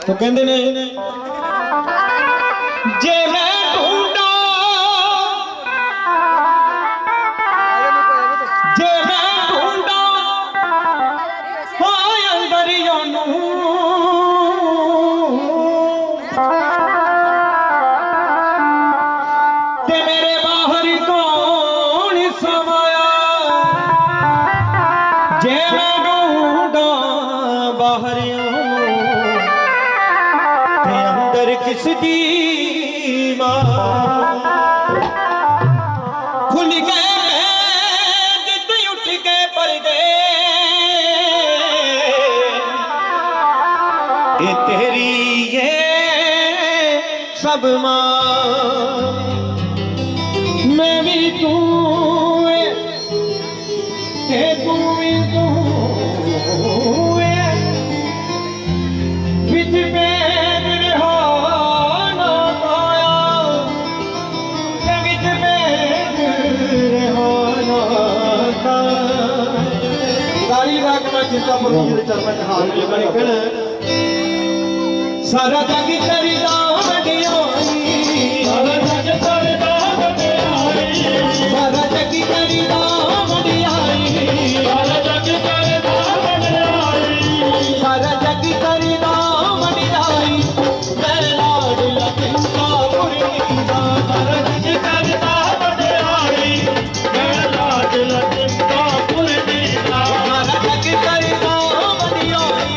तो कहते ने जे मैं ढूंढा जे मैं ढूंढा हाय अंदरियों ते मेरे बाहर कौन समाया जे मैं ढूंढा बाहरियों अंदर किसकी खुल गए जिद उठ के पर गए ये तेरी ये सब मां मैं भी तू तू भी तू बिच पैर रिहाना पाया बिच पैर रिहाना ताली राग में चिंता पर चरण हाथ निकल सारा जग तेरी दाम दियाई सारा जग तेरी दाम दियाई सारा जग तेरी दाम दियाई सारा जग तेरी दाम दियाई सारा जग तेरी दाम दियाई मैं लाड लखनका पुरीदा सारा जग तेरी दाम दियाई मैं लाड लखनका पुरीदा सारा जग तेरी दाम दियाई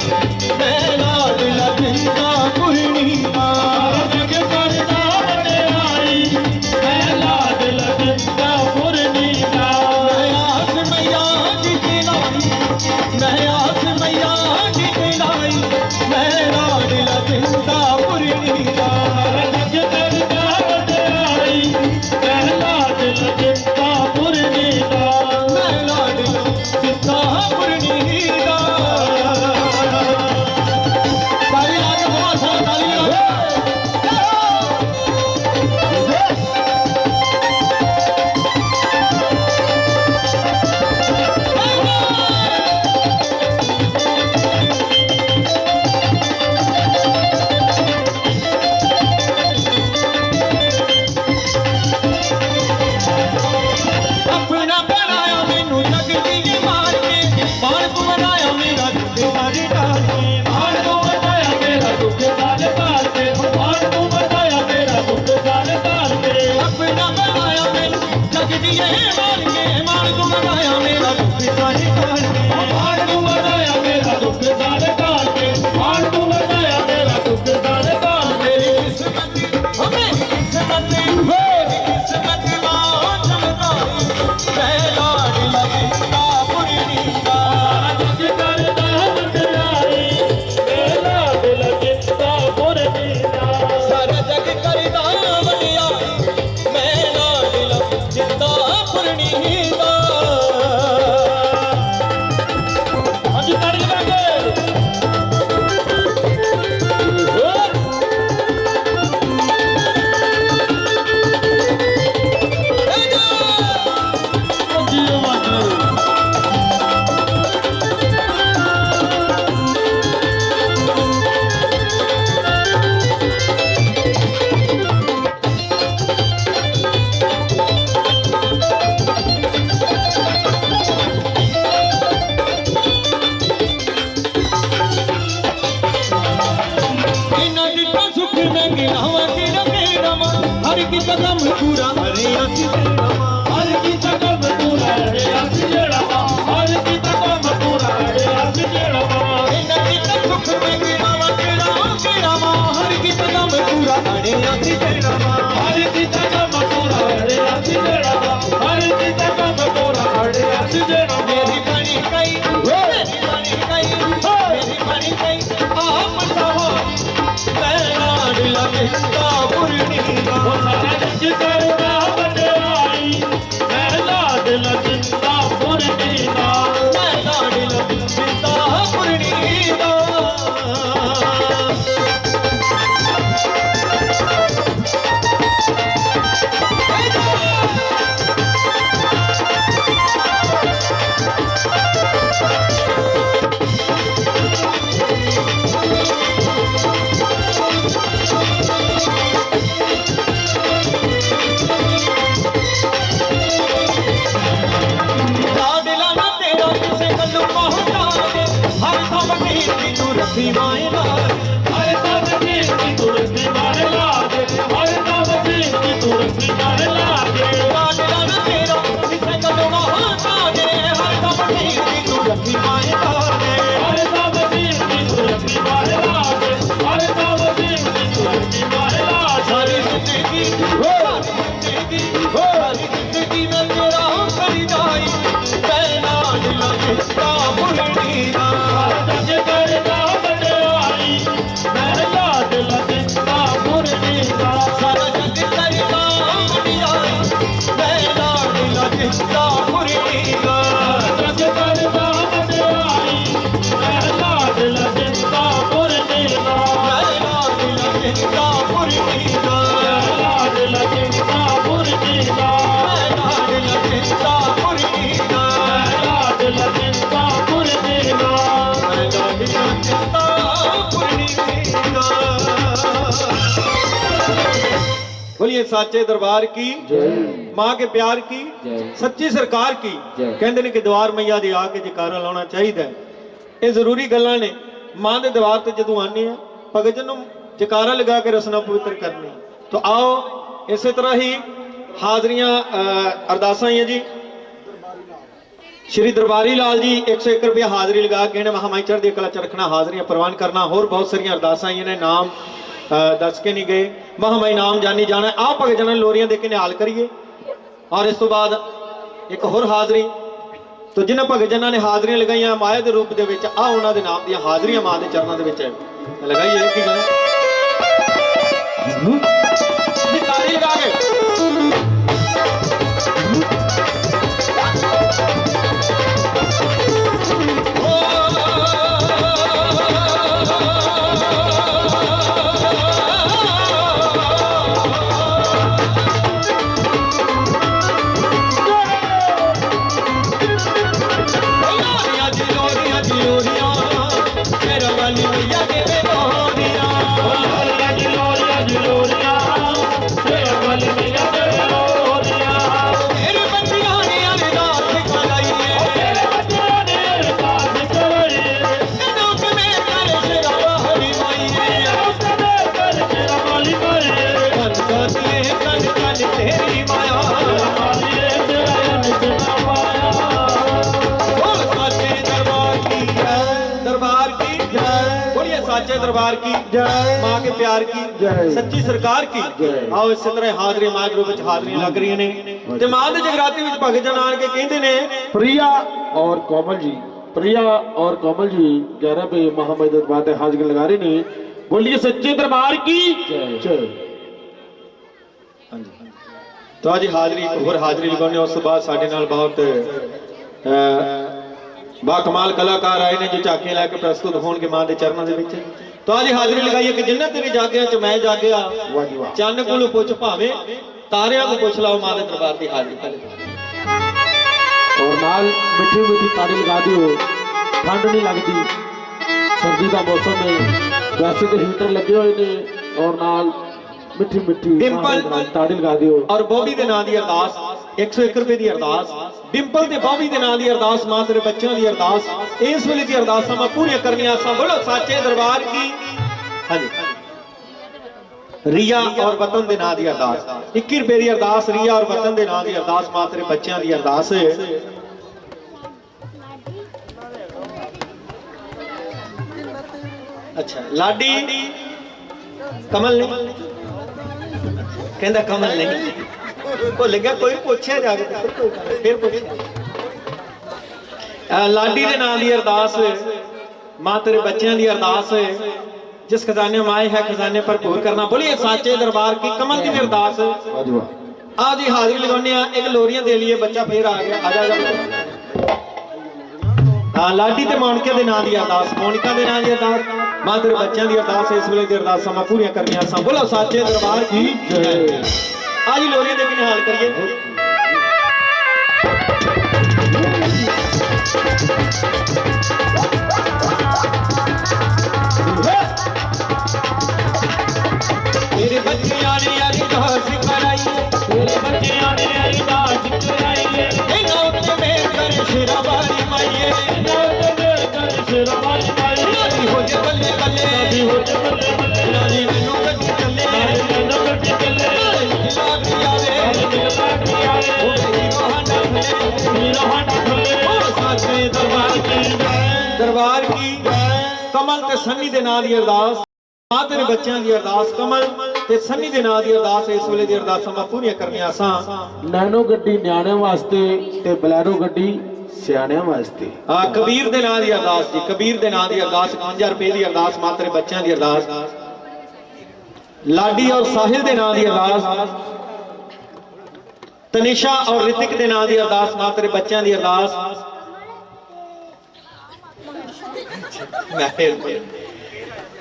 मैं लाड लखनका पुरीदा सारा जग तेरी दाम दियाई मैं लाड लखनका पुरीदा मैं आस मैया की दिलाई मैं आस मैया की दिलाई मैं लाड लखनका पुरीदा सारा जग तेरी दाम दियाई मैं लाड लखनका पुरीदा मैं लाड लखनका पुरीदा ताली लगा बहुत ताली लगा कीर्ति तू रखी माए लाज हर दम कीर्ति तू रखी माए लाज हर दम कीर्ति तू रखी माए लाज लाडला न तेरा किसे कदों हाथ दे हर दम कीर्ति तू रखी माए लाज हर दम कीर्ति तू रखी माए लाज हर दम कीर्ति तू रखी माए लाज सारी जिंदगी सारी जिंदगी में तेरा करी जाई मैं लाडला जिसका मुरली दा जग करदा बड़ाई मैं याद लगता मुरली दा सारा जग करदा बड़ाई मैं लाडला जिसका मुरली दा जग करदा बड़ाई मैं याद लगता मुरली दा मैं लाडला जिसका मुरली दा याद लगता मुरली दा मैं लाडला जिसका मुरली दा याद लगता मुरली दा मैं लाडला जिसका मुरली दा बोलिए साचे दरबार की मां के प्यार की सच्ची सरकार की कहते ने कि द्वार मैया दे आके जकारा लाना चाहिए ये जरूरी गल्लां ने मां दे द्वार ते जदों आने आ भगत जी नूं जकारा लगा के रसना पवित्र करनी तो आओ इसे तरह ही हाजरियां अरदासां ही जी श्री दरबारी लाल जी 101 रुपया हाजरी लगा के इन्हें महामाई चढ़दी कला च रखना हाजरियां प्रवान करना होर बहुत सारियां अरदासां इन्हें नाम दस के नहीं गए महामाई नाम जानी जाना आप भगत जन लोरियां दे के निहाल करिए और इस तो बाद एक होर हाजरी तो जिन्हें भगत जन ने हाजरियां लगाइया माया के रूप के आ उन्होंने दे नाम दी हाजरियां मां के चरणों के लगाइए की गल ताली लगा के साचे दरबार की मां के प्यार की सच्ची सरकार की आओ इस तरह हाजरी मां के रूप में हाजरी लग रही ने ते मां दे जगराते विच भगत जन आन के कहंदे ने प्रिया और कोमल जी प्रिया और कोमल जी 11 पे महामाई दरबार ते हाजरी लगा रहे ने बोलिए सच्चे दरबार की जय तो आज हाजरी होर हाजरी लगाने उस बाद साडे नाल बहुत बाकमाल कलाकार आए ने जो झाके लैके प्रस्तुत होणगे मां दे चरणों दे विच तो आज हाजरी लगाइए कि जिन्ना तेरे जागिया च मैं जागिया चन्न कोलों पुछ भावे तारियां को पुछ लाओ मां दे दरबार दी हाजरी और नाल मिठी मिठी ताड़ी लगा दियो ठंड नहीं लगती सर्दी का मौसम है वैसे तो हीटर लगे हुए ने और नाल मिठी मिठी डिंपल ताड़ी लगा दियो और बॉबी दे नाम दी अरदास 101 रुपए दी अरदास डिंपल ते बॉबी दे नाम दी अरदास मां तेरे बच्चों दी अरदास इस वेले दी अरदासां मैं पूरी करनी आसां बोलो साचे दरबार की हां जी रिया और वतन दे नाम दी अरदास 21 रुपए दी अरदास रिया और वतन दे नाम दी अरदास मां तेरे बच्चों दी अरदास अच्छा लाडी कमल नहीं कहंदा कमल नहीं भुल गया कोई पूछे जाके फिर पूछ लाडी दे नाम दी अरदास मां तेरे बच्चों दी अरदास जिस खजाने माए है खजाने भरपूर करना बोलिए साचे दरबार की कमल दी अरदास आज ही हाजिरी लगाने एक लोरियां दे लिए बच्चा फिर आ गया आ जा हाँ लाडी ते मोनिका दे नाम दी अरदास मोनिका दे नाम दी अरदास मां तेरे बच्चों दी अरदास इस वेले दी अरदासां मैं पूरी करनी आसां बोलो साचे दरबार की जय आज लोरियां दे के निहाल करिए मेरे बच्चे आने यारी दास कराइए मेरे बच्चे आने यारी दास कराइए नौत में कर शेरावाली माइए नौत में कर शेरावाली माइए नाजी हो जे बल्ले बल्ले नाजी हो जे बल्ले बल्ले नाजी मैनू गड्डी चले नाजी मैनू गड्डी चले लाग आवे लाग आवे ओ हीरो हांडा खले ओ साचे दरबार की कमल ते सन्नी दे नाम दी अरदास मां तेरे बच्चों की अरदास कमल ते सन्नी दे नाम दी अरदास इस वेले दी अरदासां मैं पूरीਆਂ करनियां आसां नैनो गड्डी न्याणिਆਂ वास्ते ते बलैरो गड्डी सियाणिਆਂ वास्ते कबीर दे नाम दी अरदास जी कबीर दे नाम दी अरदास 51 रुपए दी अरदास मां तेरे बच्चों की अरदास लाडी और साहिल दे नाम दी अरदास तनिशा और ऋतिक दे नाम दी अरदास मां तेरे बच्चों की अरदास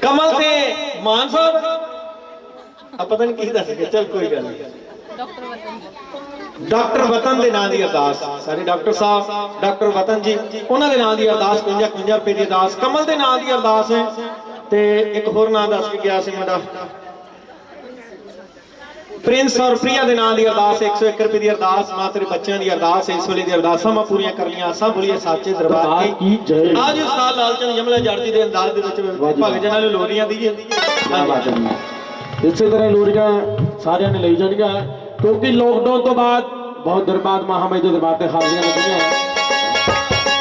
कमल ते मान साहब अब पता नहीं की दस चल कोई गल नहीं डॉक्टर वतन दे नाम दी अरदास सारे डॉक्टर साहब डॉक्टर वतन जी उन्हां दे नाम दी अरदास 55 रुपए दी अरदास कमल दे नाम दी अरदास है ते एक होर नाम दस के गया सी मुंडा प्रिंस और प्रिया दे नाम दी अरदास 101 रुपए दी अरदास मां तेरे बच्चों दी अरदास इस वेले दी अरदासां मैं पूरीਆਂ करनियां सब बोलिए साचे दरबार की जय आज उस्ताद लालचंद यमला जड़ती दे अंदाज दे विच भगत जनां ने लोरियां दी इसे तरह लोरियां सारियां ने लई जानियां क्योंकि लॉकडाउन तो बाद बहुत देर बाद महामारी दे दरबार ते हाजिरियां लगियां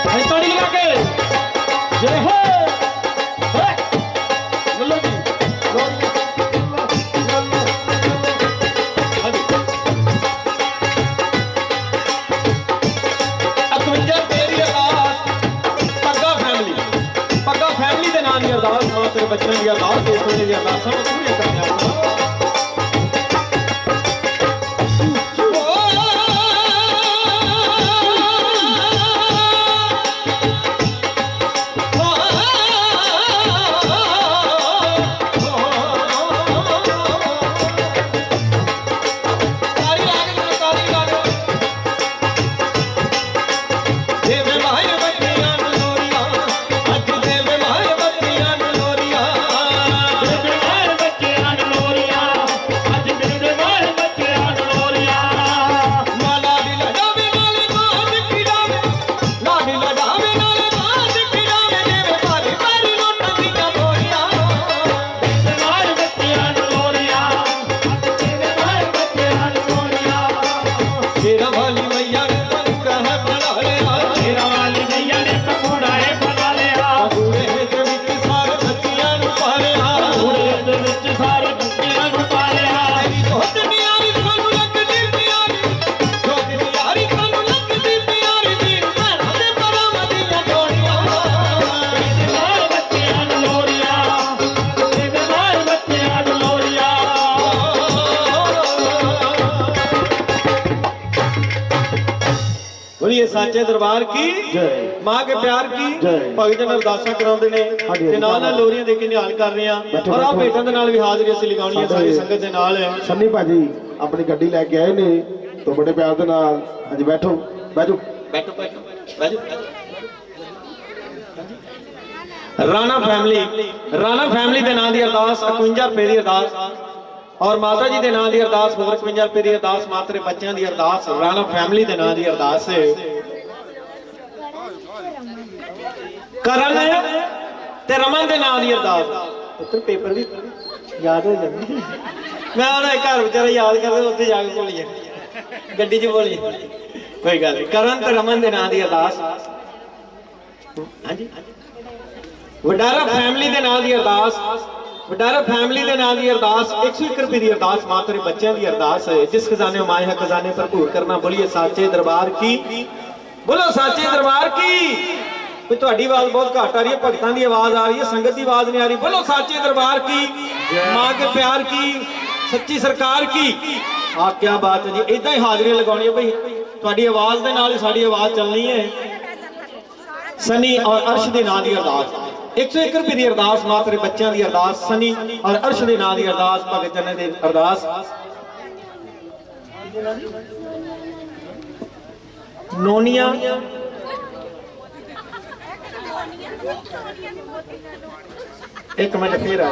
हां ताड़ी लगा के जय हो लो जी अरदास मां तेरे बच्चों की अरदास इस वेले दी अरदासां पूरी करने आसां साचे दरबार की मां के प्यार की भगत जन अरदासां कराउंदे ने ते नाल नाल लोरियां दे के निहाल कर रहे हैं और आ भेटां दे नाल भी हाਜ਼ਰੀ ਅਸੀਂ ਲਗਾਉਣੀ ਹੈ ਸਾਰੀ ਸੰਗਤ ਦੇ ਨਾਲ ਸੰਨੀ ਭਾਜੀ ਆਪਣੀ ਗੱਡੀ ਲੈ ਕੇ ਆਏ ਨੇ ਤੋਂ ਬੜੇ ਪਿਆਰ ਦੇ ਨਾਲ ਅੱਜ ਬੈਠੋ ਬੈਠੋ ਬੈਠੋ ਬੈਠੋ ਰਾਣਾ ਫੈਮਿਲੀ ਦੇ ਨਾਂ ਦੀ ਅਰਦਾਸ 51 रुपए ਦੀ ਅਰਦਾਸ और माता जी के नाम की अरदास 55 रुपए की अरदास मां तेरे बच्चों की अरदास राणा फैमिली के नाम की अरदास करण ते रमन के नाम की अरदास पुत्र पेपर भी याद हो जाती मैं घर बेचारा याद कर उत्थे जाके बोलिए गड्डी च बोलिए कोई गल नहीं करण ते रमन के नाम की अरदास हाँ जी वडारा फैमिली के नाम की अरदास वडारा फैमिली के नाम की अरदास 101 रुपए की अरदास मां तेरे बच्चों की अरदास है जिस खजाने माए है खजाने भरपूर करना बोलिए साचे दरबार की बोलो साचे दरबार की तुहाडी आवाज बहुत घट आ रही है भगतां दी आवाज आ रही है संगत की आवाज नहीं आ रही बोलो साचे दरबार की मां के प्यार की सच्ची सरकार की आ क्या बात है जी इदां ही हाजिरी लगानी है भाई तुहाडी आवाज दे नाल ही साडी आवाज चलनी है सनी और अर्श दे नाम की अरदास 101 रुपए की अरदास मां तेरे बच्चों की अरदास सनी और अर्श दे नाम की अरदास भगत जन दी अरदास नोनिया एक मिनट फिर आ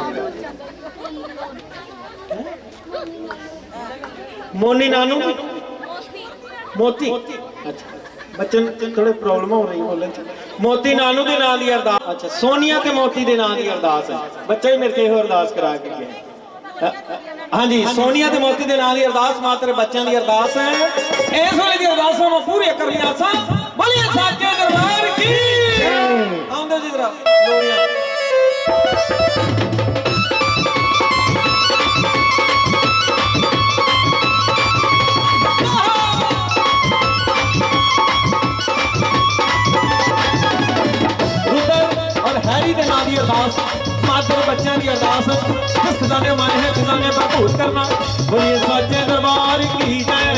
मोनी नानू मोती अच्छा बच्चन थोड़े प्रॉब्लम हो रही बोलने मोती नानू के नाम की अरदास। अच्छा सोनिया ते मोती के नाम की अरदास है। बच्चा ही मेरे को ਇਹੋ अरदास करा के गया। हाँ जी सोनिया ते मोती के नाम की अरदास मां तेरे बच्चों की अरदास है। इस वेले की अरदास मैं पूरी कर लिया सा। बोलिए साचे दरबार की आंदे जी जरा लोरियां हैरी के नाम की अरदास मां तेरे बच्चों की अरदास जिस खजाने माए है खजाने भरपूर करना। बोलिए साचे दरबार की जय।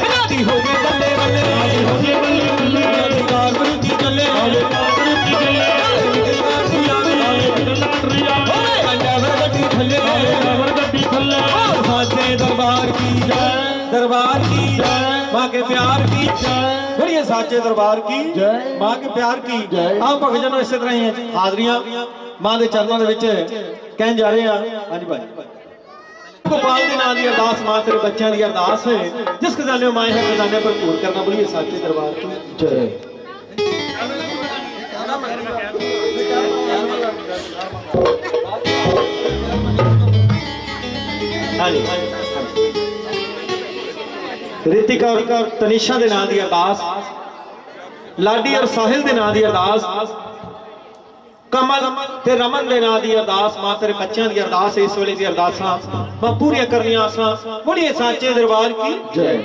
इनादी हो गए बल्ले बल्ले हो गए बल्ले बल्ले अधिकार गुरु की चले गुरु की चले अधिकार दिया ओए अंडा गड्डी थल्ले गड्डी थल्ले साचे दरबार की जय। दरबार की जय मां के प्यार की जय। बोलिए साचे दरबार की जय मां के प्यार की जय। आओ भगत जनों इस तरह ही हाजरियां मां के चरणों के विच कहन जा रहे हैं। हां जी भाई गोपाल के नाम की अरदास मां तेरे बच्चों की अरदास है जिस खजाने माए है खजाने भरपूर करना। बोलिए साचे दरबार की जय। हाँ जी रितिका और तनिषा के नाम की अरदास लाडी और साहिल के नाम की अरदास कमल ते रमन के नाम की अरदास मां तेरे बच्चों की अरदास इस वेले की अरदासां मैं पूरी करनी आसां। बोलिए साचे दरबार की जय।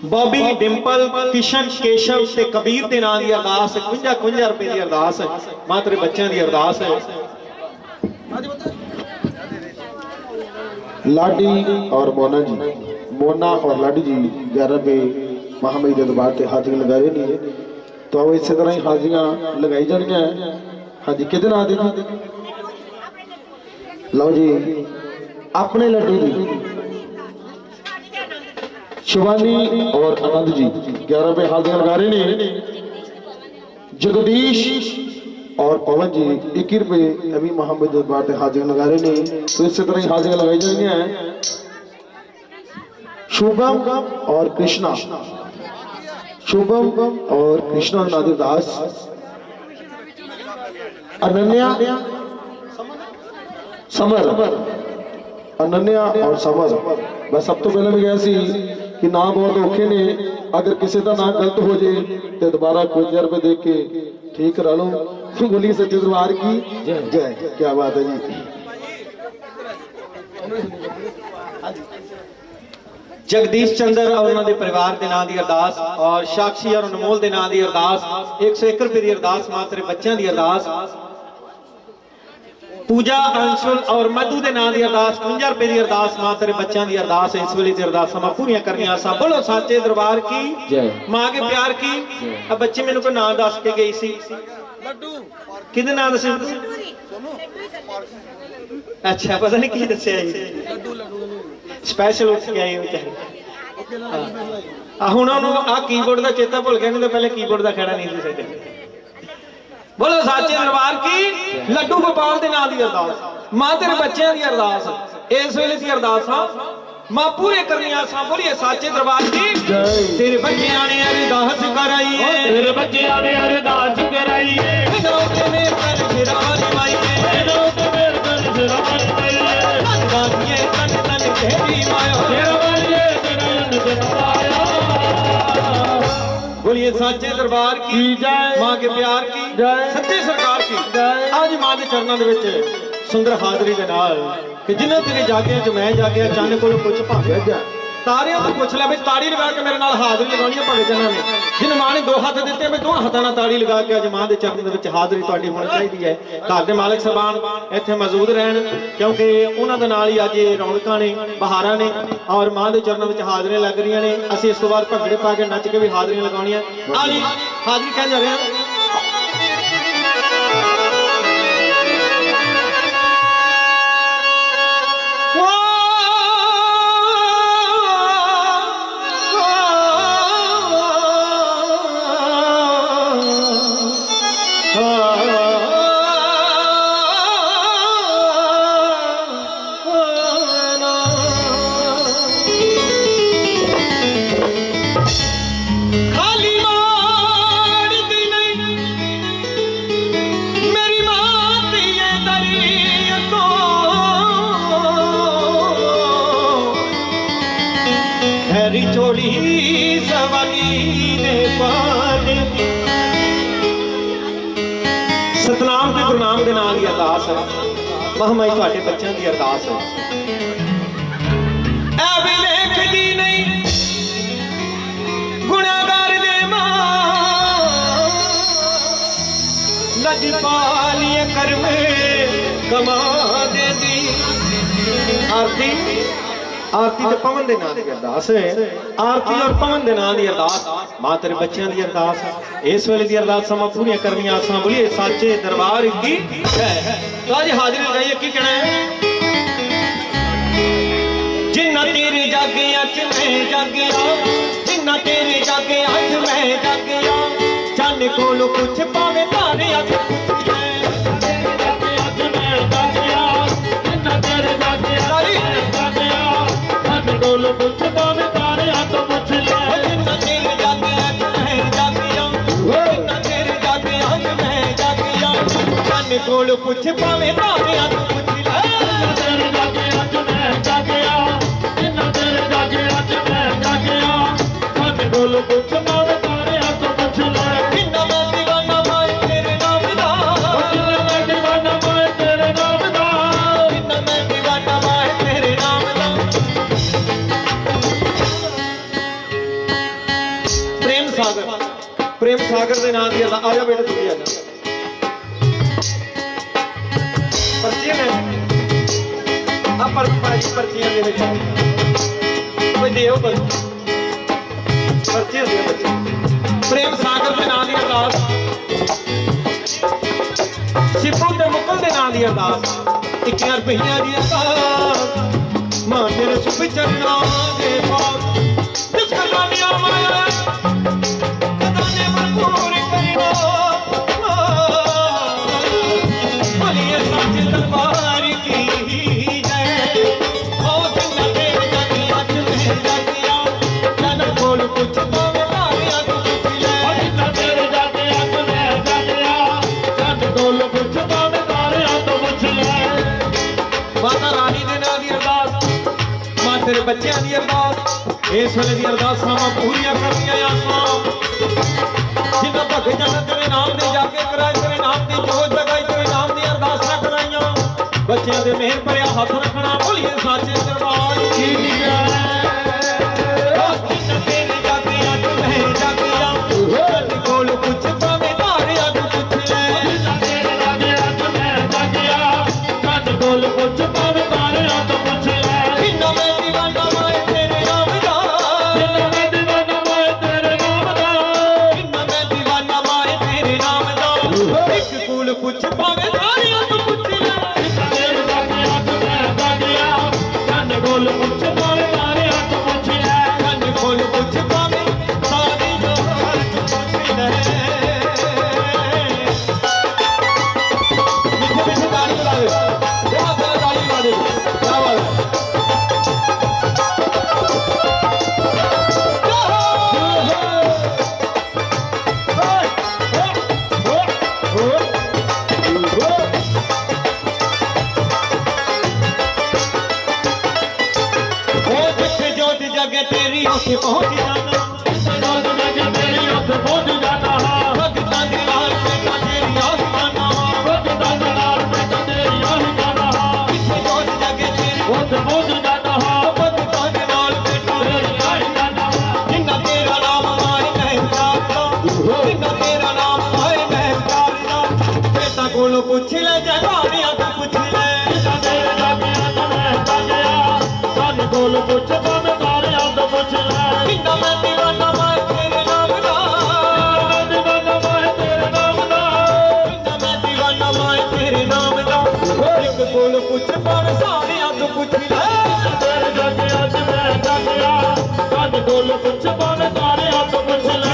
बॉबी डिंपल किशन केशव ते कबीर के नाम की अरदास 51 रुपए की अरदास मां तेरे बच्चों की अरदास है। लाडी और मोना जी मोना और लाडी जी 11 रुपये महामई के दरबार से हाजिरी लगा रहे नहीं। तो अब इस तरह ही हाजिरियां लगाई जानियां। हाँ जी कितने नाम दे लो जी अपने लड्डू जी शिवानी और आनंद जी 11 रुपये हाजिरी लगा रहे हैं। जगदीश और पवन जी 21 रुपये अभी मोहम्मद दरबार से हाजिर लगा रहे हैं। तो इसी तरह ही हाजिर लगाई जाएंगे हैं। शुभम और कृष्णा शुभम और कृष्णा नादिर दास अनन्या समर अनन्या और समर। बस सब तो पहले भी गया सी कि नाम बहुत औखे ने अगर किसी का नाम गलत हो जाए तो दोबारा 50 रुपये दे के ठीक करा लो। बोलिए सच्चे दरबार की जय। क्या बात है जी। जगदीश चंद्र और उन्होंने परिवार के नाम की अरदास और साक्षी और अनमोल के नाम की अरदास 101 रुपए की अरदास मां तेरे बच्चों की अरदास। पूजा अंशुल और मधु के नाम की अरदास 51 रुपए की अरदास मां तेरे बच्चों की अरदास इस वेले की अरदास मैं पूरी करनी आसा। बोलो साचे दरबार की जय मां के प्यार की। अब बच्चे मैंने को नाम दस के गई सी किदे नाम दसे अच्छा पता नहीं की दसिया स्पेशल उठ के आए बेचारे। हुण आ कीबोर्ड का चेता भुल गया नहीं तो पहले कीबोर्ड का खड़ा नहीं सी सकते। बोलो साचे दरबार की लड्डू गोपाल के नाम की अरदास मां तेरे बच्चों की अरदास इस वेले की अरदास मां पूरे करनी आसा। बोलिए साचे दरबार की तेरे बच्चों ने अरदास कराइए तेरे बच्चों ने अरदास कराइए बोलिए साचे दरबार की जय मां के प्यार की जय सच्ची सरकार की जय। आज मां के चरणों के विच सुंदर हाजरी के नाल कि जिन्होंने तेरे जागिया च मैं जागिया अचानक को कुछ भाग तारियां तो पूछ लिया ताड़ी लगा के मेरे नाल हाजरी लगानी है भगत जनां ने जिन मां ने 2 हाथ दिते मैं 2 हाथों नाल ताड़ी लगा के अज मां के चरणों के हाजरी तुहाडी होनी चाहिए है। घर के मालिक साहबान इत्थे मौजूद रहन क्योंकि उन्हां दे नाल ही अज रौनकां ने बहारां ने और मां के चरणों में हाजरियां लग रही ने। असीं इस तो बाद भंगड़े पा के नच के भी हाजरियां लगाउणियां। आ जी हाजरी कह जा रहे हैं। खाली मां ਸਤਨਾਮ ਤੇ ਗੁਰਨਾਮ ਦੇ ਨਾਂ ਦੀ ਅਰਦਾਸ ਹੈ। ਮਹਾਮਾਈ ਤੁਹਾਡੇ ਬੱਚਿਆਂ ਦੀ ਅਰਦਾਸ ਹੈ। ਐ ਵੀ ਵੇਖਦੀ ਨਹੀਂ ਗੁਨਾਹਗਾਰ ਦੇ ਮਾਂ ਨਦੀ ਪਾਲੀਏ ਕਰਮੇ ਕਮਾ ਦੇ ਦੀ। ਆਰਤੀ ਆਰਤੀ ਤੇ ਪਵਨ ਦੇ ਨਾਂ ਦੀ ਅਰਦਾਸ ਹੈ। ਆਰਤੀ ਔਰ ਪਵਨ ਦੇ ਨਾਂ ਦੀ ਅਰਦਾਸ ਮਾਂ ਤੇਰੇ ਬੱਚਿਆਂ ਦੀ ਅਰਦਾਸ ਹੈ। ਇਸ ਵੇਲੇ ਦੀ ਅਰਦਾਸ ਸਮਾਂ ਪੂਰੀਆਂ ਕਰਨੀਆਂ ਆਸਾਂ ਬੋਲੀਏ ਸਾਚੇ ਦਰਬਾਰ ਕੀ ਹੈ। ਤਾਂ ਜੀ ਹਾਜ਼ਰੀ ਲਗਾਈਏ ਕੀ ਕਹਿਣਾ ਹੈ। ਜਿੰਨਾ ਤੇਰੇ ਜਾਗਿਆ ਚ ਮੈਂ ਜਾਗਿਆ ਜਿੰਨਾ ਤੇਰੇ ਜਾਗਿਆ ਚ ਮੈਂ ਜਾਗਿਆ ਚੰਨ ਕੋਲੋਂ ਪੁੱਛ ਪਾਵੇ ਤਾਰੇ ਅੱਖ ਪੁੱਛ ਲੈ। ਕੋਲ ਪੁੱਛ ਪਾਵੇ ਤਾਰੇ ਹੱਥ ਪੁੱਛ ਲੈ। ਜਿੰਨਾ ਤੇਰੇ ਜਾਗਿਆ ਚ ਮੈਂ ਜਾਗਿਆ ਜਿੰਨਾ ਤੇਰੇ ਜਾਗਿਆ ਚ ਮੈਂ ਜਾਗਿਆ ਚੰਨ ਕੋਲੋਂ ਪੁੱਛ ਪਾਵੇ ਤਾਰੇ ਹੱਥ ਪੁੱਛ ਲੈ। ਤੇਰੇ ਜਾਗਿਆ ਚ ਮੈਂ ਜਾਗਿਆ ਜਿੰਨਾ ਤੇਰੇ ਜਾਗਿਆ ਚ ਮੈਂ ਜਾਗਿਆ ਚੰਨ ਕੋਲ ਪੁੱਛ ਪਾਵੇ ਤਾਰੇ ਹੱਥ ਪੁੱਛ ਲੈ। ਜਿੰਨਾ ਮੈਂ ਦੀਵਾਨਾ ਮਾਏ ਤੇਰੇ ਨਾਮ ਦਾ ਜਿੰਨਾ ਮੈਂ ਦੀਵਾਨਾ ਮਾਏ ਤੇਰੇ ਨਾਮ ਦਾ ਜਿੰਨਾ ਮੈਂ ਦੀਵਾਨਾ ਮਾਏ ਤੇਰੇ ਨਾਮ ਦਾ। ਪ੍ਰੇਮ ਸਾਗਰ ਦੇ ਨਾਂ ਦੀ ਆ ਜਾ ਬੇਟਾ ਤੁਸੀਂ ਆ ਜਾ। ਪਰਚੀਆਂ ਨੇ ਆ ਪਰਚੀਆਂ ਦੇ ਵਿੱਚ ਕੋਈ ਦਿਓ ਬਸ ਪਰਚੀਆਂ ਦੇ ਬੱਚੇ। ਪ੍ਰੇਮ ਸਾਗਰ ਦੇ ਨਾਂ ਦੀ ਅਰਦਾਸ ਸਿੱਪੂ ਤੇ ਮੁਕਲ ਦੇ ਨਾਂ ਦੀ ਅਰਦਾਸ 21 ਰੁਪਈਆਂ ਦੀ ਅਰਦਾਸ ਮਾਂ ਤੇਰੇ ਸੁਖ ਚਰਨਾਂ ਦੇ ਪਾਸ ਜਿਸ ਖਜ਼ਾਨਿਆਂ ਮਾਇਆ ਖਜ਼ਾਨੇ ਭਰਪੂਰ ਕਰੀਨਾ ਬੋਲੀਏ ਸੱਚ ਦਰਬਾਰ ਕੀ ਜੈ। ਉਹ ਜਿੰਨਾ ਤੇਰੇ ਜਾਗਿਆ ਚ ਮੈਂ ਜਾਗਿਆ ਜਨ ਕੋਲ ਪੁੱਛ ਪਾਵੇ ਤਾਰਿਆਂ ਤੋਂ ਪੁੱਛ ਲੈ। ਜਿੰਨਾ ਤੇਰੇ ਜਾਗਿਆ ਚ ਮੈਂ ਜਾਗਿਆ ਚੰਨ ਕੋਲ ਪੁੱਛ ਪਾਵੇ ਤਾਰੇ ਹੱਥ ਪੁੱਛ ਲੈ। ਮਾਤਾ ਰਾਣੀ ਦੇ ਨਾਂ ਦੀ ਅਰਦਾਸ ਮਾਂ ਤੇਰੇ ਬੱਚਿਆਂ ਦੀ ਅਰਦਾਸ ਇਸ ਵੇਲੇ ਦੀ ਅਰਦਾਸਾਂ ਮਾਂ ਪੂਰੀਆਂ ਕਰਨੀਆਂ ਆਸਾਂ। ਜਿਨ੍ਹਾਂ ਭਗਤ ਜਨ ਤੇਰੇ ਨਾਮ ਦੇ ਜਾ ਕੇ ਕਰਾਏ ਤੇਰੇ ਨਾਮ ਦੀ ਜੋਤ ਜਗਾਈ ਤੇਰੇ ਨਾਮ ਦੀ ਅਰਦਾਸਾਂ ਕਰਾਈਆਂ ਬੱਚਿਆਂ ਦੇ ਮਿਹਰ ਭਰਿਆ ਹੱਥ ਰੱਖਣਾ ਭੁੱਲੀਏ ਸਾਚੇ ਦਰਬਾਰ ਕੀ ਜੈ। ਜਿੰਨਾ ਤੇਰੇ ਜਾਗਿਆ ਚ ਮੈਂ ਜਾਗਿਆ ਜਨ ਕੋਲ ਪੁੱਛ ਪਾਵੇ ਤਾਰਿਆਂ ਤੋਂ ਪੁੱਛ ਲੈ। ਜਿੰਨਾ ਤੇਰੇ ਜਾਗਿਆ ਚ ਮੈਂ ਜਾਗਿਆ ਚੰਨ ਕੋਲ ਪੁੱਛ ਪਾਵੇ ਤਾਰੇ ਹੱਥ ਪੁੱਛ ਲੈ। ਜਿੰਨਾ ਮੈਂ ਦੀਵਾਨਾ ਮਾਏ ਤੇਰੇ ਨਾਮ ਦਾ ਜਿੰਨਾ ਮੈਂ ਦੀਵਾਨਾ ਮਾਏ ਤੇਰੇ ਨਾਮ ਦਾ ਜਿੰਨਾ ਮੈਂ ਦੀਵਾਨਾ ਮਾਏ ਤੇਰੇ ਨਾਮ ਦਾ ਇੱਕ ਕੂਲ ਪੁੱਛ ਪਾਵੇ ਤਾਰਿਆਂ ਤੋਂ ਪੁੱਛ ਲੈ। ਜਿੰਨਾ ਤੇਰੇ ਜਾਗਿਆ ਚ ਮੈਂ ਜਾਗਿਆ ਚੰਨ ਕੋਲ ਪੁੱਛ ਪਾਵੇ ਤਾਰੇ ਹੱਥ ਪੁੱਛ ਲੈ। ਕੰਨ ਖੋਲ ਪੁੱਛ ਪਾਵੇ ਸਾਰੀ ਜਹਾਨ ਤੋਂ ਪੁੱਛ ਲੈ। ਮਿੱਠੇ ਮਿੱਠੇ ਤਾੜੀ ਲਾ ਦੇ ਬਹੁਤ ਸਾਰਾ ਤਾੜੀ ਲਾ ਦੇ ਕਿਆ ਬਾਤ ਹੈ। ਉਹ ਜਿੱਥੇ ਜੋਤ ਜਗੇ ਤੇਰੀ ਉੱਥੇ ਪਹੁੰਚ ਜਾਣਾ ਜੋਤ ਜਗ ਮੇਰੀ ਉੱਥੇ ਪਹੁੰਚ ਜਾਣਾ ਹਾਂ। ਭਗਤਾਂ ਦੀ ਲਾਲ ਬੇਟਾ ਤੇਰੀ ਆਸਮਾਨਾਂ ਭਗਤਾਂ ਦੇ ਨਾਲ ਮੈਂ ਤੇਰੀ ਆਹੀ ਜਾਣਾ ਹਾਂ। ਜਿੱਥੇ ਜੋਤ ਜਗੇ ਤੇਰੀ ਉੱਥੇ ਪਹੁੰਚ ਜਾਣਾ ਹਾਂ। ਭਗਤਾਂ ਦੇ ਨਾਲ ਬੇਟਾ ਤੇਰੀ ਆਹੀ ਜਾਣਾ ਹਾਂ। ਜਿੰਨਾ ਤੇਰਾ ਨਾਮ ਮਾਏ ਮੈਂ ਪਿਆਰਦਾ ਜਿੰਨਾ ਤੇਰਾ ਨਾਮ ਮਾਏ ਮੈਂ ਪਿਆਰਦਾ ਬੇਟਾ ਕੋਲੋਂ ਪੁੱਛ ਲੈ ਜਗਾਰਿਆਂ ਤੋਂ ਪੁੱਛ ਲੈ। ਜਿੰਨਾ ਤੇਰੇ ਜਾਗਿਆ ਚ ਮੈਂ ਜਾਗਿਆ ਚੰਨ ਕੋਲ ਪੁੱਛ ਪਾਵੇ ਤਾਰੇ ਹੱਥ ਪੁੱਛ ਲੈ। ਜਿੰਨਾ ਮੈਂ ਦੀਵਾਨਾ ਮਾਏ ਤੇਰੇ ਨਾਮ ਦਾ ਮੈਂ ਦੀਵਾਨਾ ਮਾਏ ਤੇਰੇ ਨਾਮ ਦਾ ਜਿੰਨਾ ਮੈਂ ਦੀਵਾਨਾ ਮਾਏ ਤੇਰੇ ਨਾਮ ਦਾ ਇੱਕ ਕੋਲੋਂ ਪੁੱਛ ਪਾਵੇ ਸਾਰਿਆਂ ਤੋਂ ਪੁੱਛ ਲੈ। ਤੇਰੇ ਜਾਗਿਆ ਚ ਮੈਂ ਜਾਗਿਆ ਚੰਨ ਕੋਲ ਪੁੱਛ ਪਾਵੇ ਤਾਰੇ ਹੱਥ ਪੁੱਛ ਲੈ।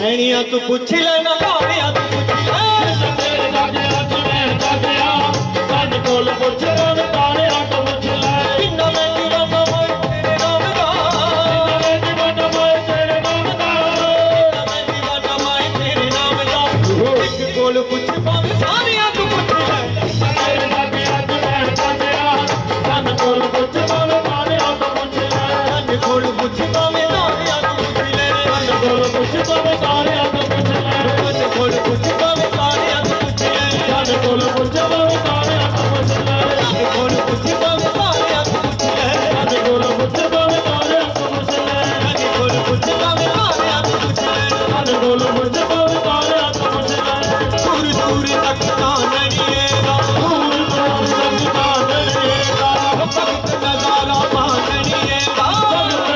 ਸੈਣੀਆਂ ਤੂੰ ਪੁੱਛ ਲੈ ਨਾ ਭਾਵਿਆਂ ਤੂੰ ਪੁੱਛ ਲੈ ਤੇਰੇ ਲਾਗੇ ਅੱਜ ਮੈਂ ਜਾਗਿਆ ਕੰਨ ਕੋਲ ਪੁੱਛ ਰਣ ਤਾਰਿਆਂ ਤੋਂ ਪੁੱਛ ਲੈ ਕਿੰਨਾ ਮੈਂ ਦੀਵਾਨਾ ਮੈਂ ਤੇਰੇ ਨਾਮ ਦਾ ਮੈਂ ਦੀਵਾਨਾ ਮੈਂ ਤੇਰੇ ਨਾਮ ਦਾ ਕਿੰਨਾ ਮੈਂ ਦੀਵਾਨਾ ਮੈਂ ਤੇਰੇ ਨਾਮ ਦਾ ਇੱਕ ਕੋਲ ਪੁੱਛ ਭਾਵੇਂ ਸਾਰਿਆਂ ਤੂੰ ਪੁੱਛ ਲੈ ਤੇਰੇ ਲਾਗੇ ਅੱਜ ਮੈਂ ਜਾਗਿਆ ਕੰਨ ਕੋਲ ਪੁੱਛ ਰਣ ਤਾਰਿਆਂ ਤੋਂ ਪੁੱਛ ਲੈ ਕੰਨ ਕੋਲ ਪੁੱਛ ਭਾਵੇਂ ਸਾਰਿਆਂ ਤੂੰ ਪੁੱਛ ਲੈ ਕੰਨ ਕੋਲ ਪੁੱਛ ਰਣ ਤਾਰਿਆਂ ਤੋਂ ਪੁੱਛ ਲੈ ਕੰਨ ਕੋਲ ਪੁੱਛ ਭਾਵੇਂ ਸਾਰਿਆਂ ਤੂੰ ਪੁੱਛ ਲੈ ਕੰਨ ਕੋਲ ਪੁੱਛ ਰਣ ਤਾਰਿਆਂ ਤੋਂ ਪੁੱਛ ਲੈ ਕੰਨ ਕੋਲ ਪੁੱਛ ਭਾਵੇਂ ਸਾਰਿਆਂ ਤੂੰ ਪੁੱਛ ਲੈ ਕੰਨ ਕੋਲ ਪੁੱਛ ਰਣ ਤਾਰਿਆਂ ਤੋਂ ਪੁੱਛ ਲੈ ਕੰਨ ਕੋਲ ਪੁੱਛ ਭਾਵੇਂ ਸਾਰਿਆਂ ਤੂੰ ਪੁੱਛ ਲੈ ਕੰਨ ਕੋਲ ਪੁੱਛ ਰਣ ਤਾਰਿਆਂ ਤੋਂ ਪੁੱਛ ਲੈ ਦੂਰ ਦੂਰ ਤੱਕ ਜਾਣੀਏਗਾ ਦੂਰ ਦੂਰ ਤੱਕ ਜਾਣੇਗਾ ਭਗਤ ਨਜ਼ਾਰਾ ਮਾਣੀਏਗਾ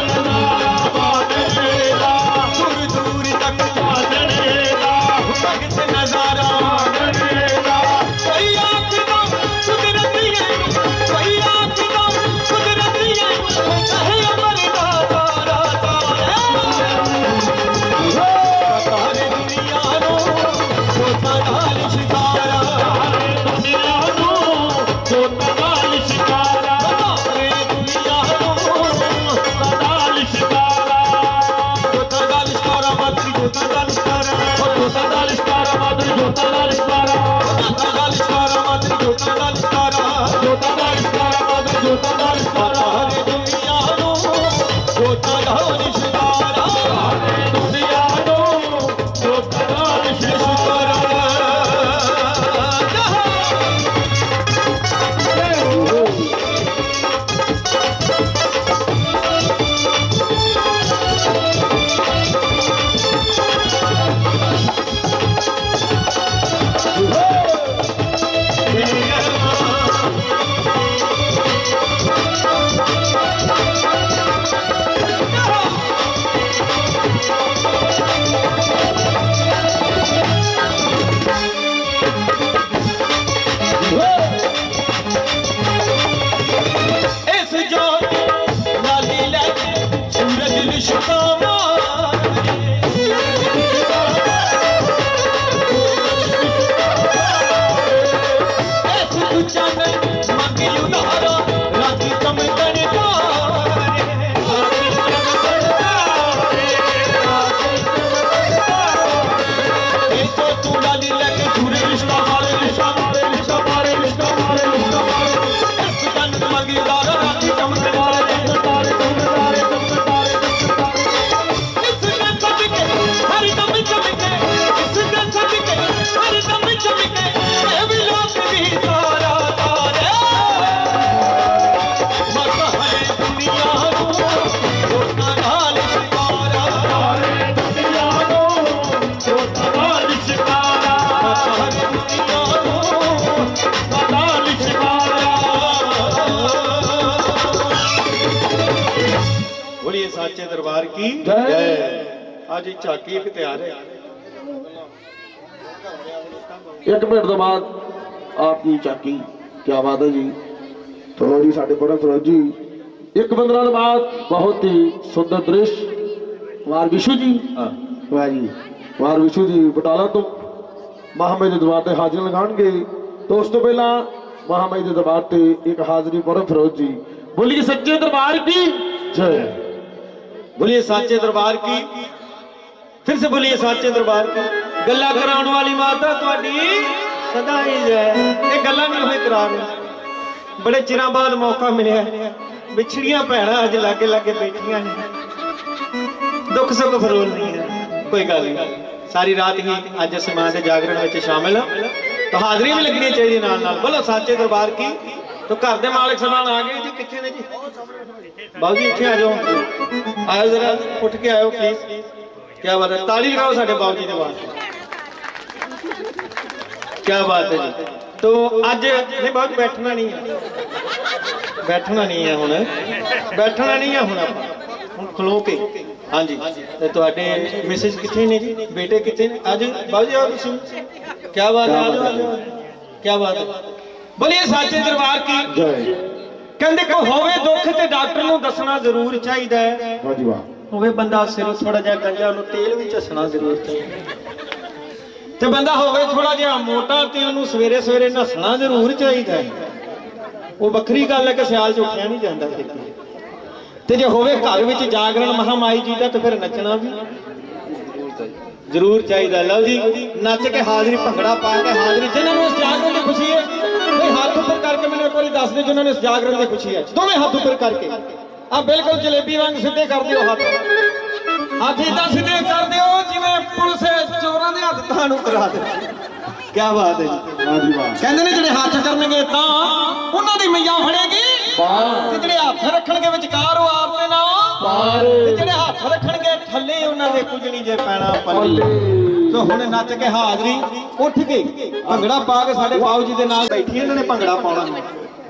ਨਜ਼ਾਰਾ ਬਾਣੇਗਾ ਦੂਰ ਦੂਰ ਤੱਕ ਜਾਣੇਗਾ ਭਗਤ ਨਜ਼ਾਰਾ ਜਾਣੇਗਾ ਕੋਈ ਆਖਦਾ ਕੁਦਰਤੀ ਹੈ ਕੋਈ ਆਖਦਾ ਕੁਦਰਤੀ ਹੈ ਕਹੇ ਅਮਰ ਦਾ ਤਾਰਾ ਤਾਰੇ ਦੁਨੀਆ ਨੂੰ ਸੋਤਾ ਨਾਲ ਸ਼ਿਕਾਰਾ ਦੁਨੀਆ ਨੂੰ ਜੋਤਾਂ ਨਾਲ ਸ਼ਿਕਾਰਾ ਤਾਰੇ ਦੁਨੀਆ ਨੂੰ ਨਾਲ ਸ਼ਿਕਾਰਾ ਸੋਤਾ ਨਾਲ ਸ਼ਿਕਾਰਾ ਮਾਤਰੀ ਸੋਤਾ ਨਾਲ ਸ਼ਿਕਾਰਾ ਜੋਤਾਂ ਨਾਲ ਸ਼ਿਕਾਰਾ ਮਾਦਰ ਜੋਤਾਂ ਨਾਲ ਸ਼ਿਕਾਰਾ ਸੋਤਾ ਨਾਲ ਸ਼ਿਕਾਰਾ ਮਾਤਰੀ ਸੋਤਾ ਨਾਲ ਸ਼ਿਕਾਰਾ ਜੋਤਾਂ ਨਾਲ ਸ਼ਿਕਾਰਾ ਮਾਦਰ ਜੋਤਾਂ ਨਾਲ ਸ਼ਿਕਾਰਾ ਤਾਰੇ ਦੁਨੀਆ ਨੂੰ ਸੋਤਾ ਨਾਲ ਸ਼ਿਕਾਰਾ ਦੁਨੀਆ ਨੂੰ ਜੋਤਾਂ ਨਾਲ ਸ਼ਿਕਾਰਾ ਇਸ ਜੋਤ ਲਾਲੀ ਲੈ ਕੇ ਸੂਰਜ ਲਿਸ਼ਕਾਵਾ ਇਸ ਤੂੰ ਚਾਨਣ ਮੰਗੀ ਉਧਾਰਾ ਰਾਤੀ ਚਮਕਣ ਇਹ ਤੋਂ ਤੂੰ ਲਾਲੀ ਲੈ ਕੇ ਸੂਰਜ ਲਿਸ਼ਕਾਵਾ ਲਿਸ਼ਕਾ ਮਾਰੇ ਲਿਸ਼ਕਾ ਮਾਰੇ ਲਿਸ਼ਕਾ ਮਾਰੇ ਲਿਸ਼ਕਾ ਮਾਰੇ ਇਸ ਚਾਨਣ ਮੰਗੀ ਉਧਾਰਾ ਰਾਤੀ ਚਮਕਣ ਇਸਨੇ ਸਦਕੇ ਹਰ ਦਮ ਚਮਕੇ ਇਸਨੇ ਸਦਕੇ ਹਰ ਦਮ ਚਮਕੇ ਇਹ ਵੀ ਲੋਕ ਵੀ ਤਾਰਾ ਤਾਰੇ ਮਤ ਹੈ ਦੁਨੀਆ ਨੂੰ ਲੋਕਾਂ ਨਾਲ ਸ਼ਿਕਾਰਾ ਦੁਨੀਆ ਨੂੰ ਜੋਤਾਂ ਨਾਲ ਸ਼ਿਕਾਰਾ ਮਤ ਹੈ ਦੁਨੀਆ ਨੂੰ ਨਾਲ ਸ਼ਿਕਾਰਾ ਬੋਲੀਏ ਸਾਚੇ ਦਰਬਾਰ ਕੀ ਜੈ। ਅੱਜ ਇਹ ਝਾਕੀ ਇੱਕ ਤਿਆਰ ਹੈ ਇੱਕ ਮਿੰਟ ਤੋਂ ਬਾਅਦ ਆਪकी ਚਾਕੀ ਕੀ ਬਾਤ ਹੈ ਜੀ ਚਲੋ ਜੀ ਸਾਡੇ ਪਰਮ ਸਰੋਜ ਜੀ ਇੱਕ 15 ਤੋਂ ਬਾਅਦ ਬਹੁਤ ਹੀ ਸੁੰਦਰ ਦ੍ਰਿਸ਼ ਵਾਰ ਵਿਸ਼ੂ ਜੀ ਵਾਹ ਜੀ ਵਾਰ ਵਿਸ਼ੂ ਜੀ ਬਟਾਲਾ ਤੋਂ ਮਹਾਮਾਈ ਦੇ ਦਰਬਾਰ ਤੇ ਹਾਜ਼ਰੀ ਲਗਾਉਣਗੇ ਤੋਂ ਉਸ ਤੋਂ ਪਹਿਲਾਂ ਮਹਾਮਾਈ ਦੇ ਦਰਬਾਰ ਤੇ ਇੱਕ ਹਾਜ਼ਰੀ ਪਰਮ ਸਰੋਜ ਜੀ ਬੋਲੀਏ ਸੱਚੇ ਦਰਬਾਰ ਕੀ ਜੈ बोलिए साचे दरबार की फिर से बोलिए साचे दरबार की गल्ला कराउण वाली माता तुहाडी सदा ही जय ये गल्ला नहीं होए करा रहे बड़े चिरां बाद मौका मिलिया विछड़ियां भैणां अज लागे लागे बैठियां ने दुख सुख फरोल नहीं है कोई गल नहीं सारी रात ही अज अस मां दे जागरण विच शामिल तो हाजरी भी लगनी चाहिए नाल नाल बोलो साचे दरबार की तो घर दे मालिक समान आ गए जी किथे ने जी बाबू जी इत्थे आ जाओ आयो जरा उठ के आयो प्लीज क्या बात है ताली लगाओ साडे बाबू जी दे वास्ते क्या बात है जी तो अज नहीं बाबू बैठना नहीं है बैठना नहीं है हुण बैठना नहीं है हुण आपां खलो के हाँ जी ते तुहाडे मिसेज किथे ने जी बेटे किथे ने अज बाबू जी आओ तुसीं क्या बात है आ जाओ क्या बात है बोलिए साचे दरबार की जय कहंदे को होवे दुख ते डॉक्टर नूं दसना जरूर चाहिदा है वाह जी वाह ਹੋਵੇ ਬੰਦਾ ਸਿਰੋਂ ਥੋੜਾ ਜਿਹਾ ਗੰਜਾ, ਉਹਨੂੰ ਤੇਲ ਵੀ ਝੱਸਣਾ ਜ਼ਰੂਰ ਚਾਹੀਦਾ। ਤੇ ਬੰਦਾ ਹੋਵੇ ਥੋੜਾ ਜਿਹਾ ਮੋਟਾ ਤੇ ਉਹਨੂੰ ਸਵੇਰੇ ਸਵੇਰੇ ਨਹਾਉਣਾ ਜ਼ਰੂਰ ਚਾਹੀਦਾ। ਉਹ ਵੱਖਰੀ ਗੱਲ ਹੈ ਕਿ ਸਿਆਲ ਚ ਉੱਠਿਆ ਨਹੀਂ ਜਾਂਦਾ ਛੇਤੀ। ਤੇ ਜੇ ਹੋਵੇ ਘਰ ਵਿੱਚ ਜਾਗਰਣ ਮਹਾਮਾਈ ਜੀ ਦਾ, ਤੇ ਫਿਰ ਨੱਚਣਾ ਵੀ ਜ਼ਰੂਰ ਚਾਹੀਦਾ। ਲਓ ਜੀ, ਨੱਚ ਕੇ ਹਾਜ਼ਰੀ, ਭੰਗੜਾ ਪਾ ਕੇ ਹਾਜ਼ਰੀ। ਜਿਨ੍ਹਾਂ ਨੂੰ ਇਸ ਜਾਗਰਣ ਦੀ ਖੁਸ਼ੀ ਹੈ, ਕੋਈ ਹੱਥ ਉੱਪਰ ਕਰਕੇ ਮੈਨੂੰ ਇੱਕ ਵਾਰੀ ਦੱਸ ਦਿਓ। ਜਿਨ੍ਹਾਂ ਨੂੰ ਇਸ ਜਾਗਰਣ ਦੀ ਖੁਸ਼ੀ ਹੈ, ਦੋਵੇਂ ਹੱਥ ਉੱਪਰ ਕਰਕੇ ਆ ਬਿਲਕੁਲ ਜਲੇਬੀ ਵਾਂਗ ਸਿੱਧੇ ਕਰ ਦਿਓ ਹੱਥ। ਹੱਥ ਇਦਾਂ ਸਿੱਧੇ ਕਰ ਦਿਓ ਜਿਵੇਂ ਪੁਲਿਸ ਚੋਰਾਂ ਦੇ ਹੱਥ ਤੁਹਾਨੂੰ ਕਰਾ ਦੇ। ਕੀ ਬਾਤ ਹੈ ਜੀ, ਵਾਹ ਜੀ ਵਾਹ। ਕਹਿੰਦੇ ਨੇ ਜਿਹੜੇ ਹੱਥ ਕਰਨਗੇ ਤਾਂ ਉਹਨਾਂ ਦੀ ਮਈਆਂ ਫੜੇਗੀ, ਵਾਹ। ਤੇ ਜਿਹੜੇ ਹੱਥ ਰੱਖਣਗੇ ਵਿਚਕਾਰ ਉਹ ਆਪ ਦੇ ਨਾਲ ਪਾਰ। ਤੇ ਜਿਹੜੇ ਹੱਥ ਰੱਖਣਗੇ ਥੱਲੇ ਉਹਨਾਂ ਦੇ ਕੁਝ ਨਹੀਂ ਜੇ ਪੈਣਾ ਪੱਲੇ। ਸੋ ਹੁਣ ਨੱਚ ਕੇ ਹਾਜ਼ਰੀ, ਉੱਠ ਕੇ ਭੰਗੜਾ ਪਾ ਕੇ ਸਾਡੇ ਬਾਊ ਜੀ ਦੇ ਨਾਲ ਬੈਠੀ ਇਹਨਾਂ ਨੇ ਭੰਗੜਾ ਪਾਉਣਾ।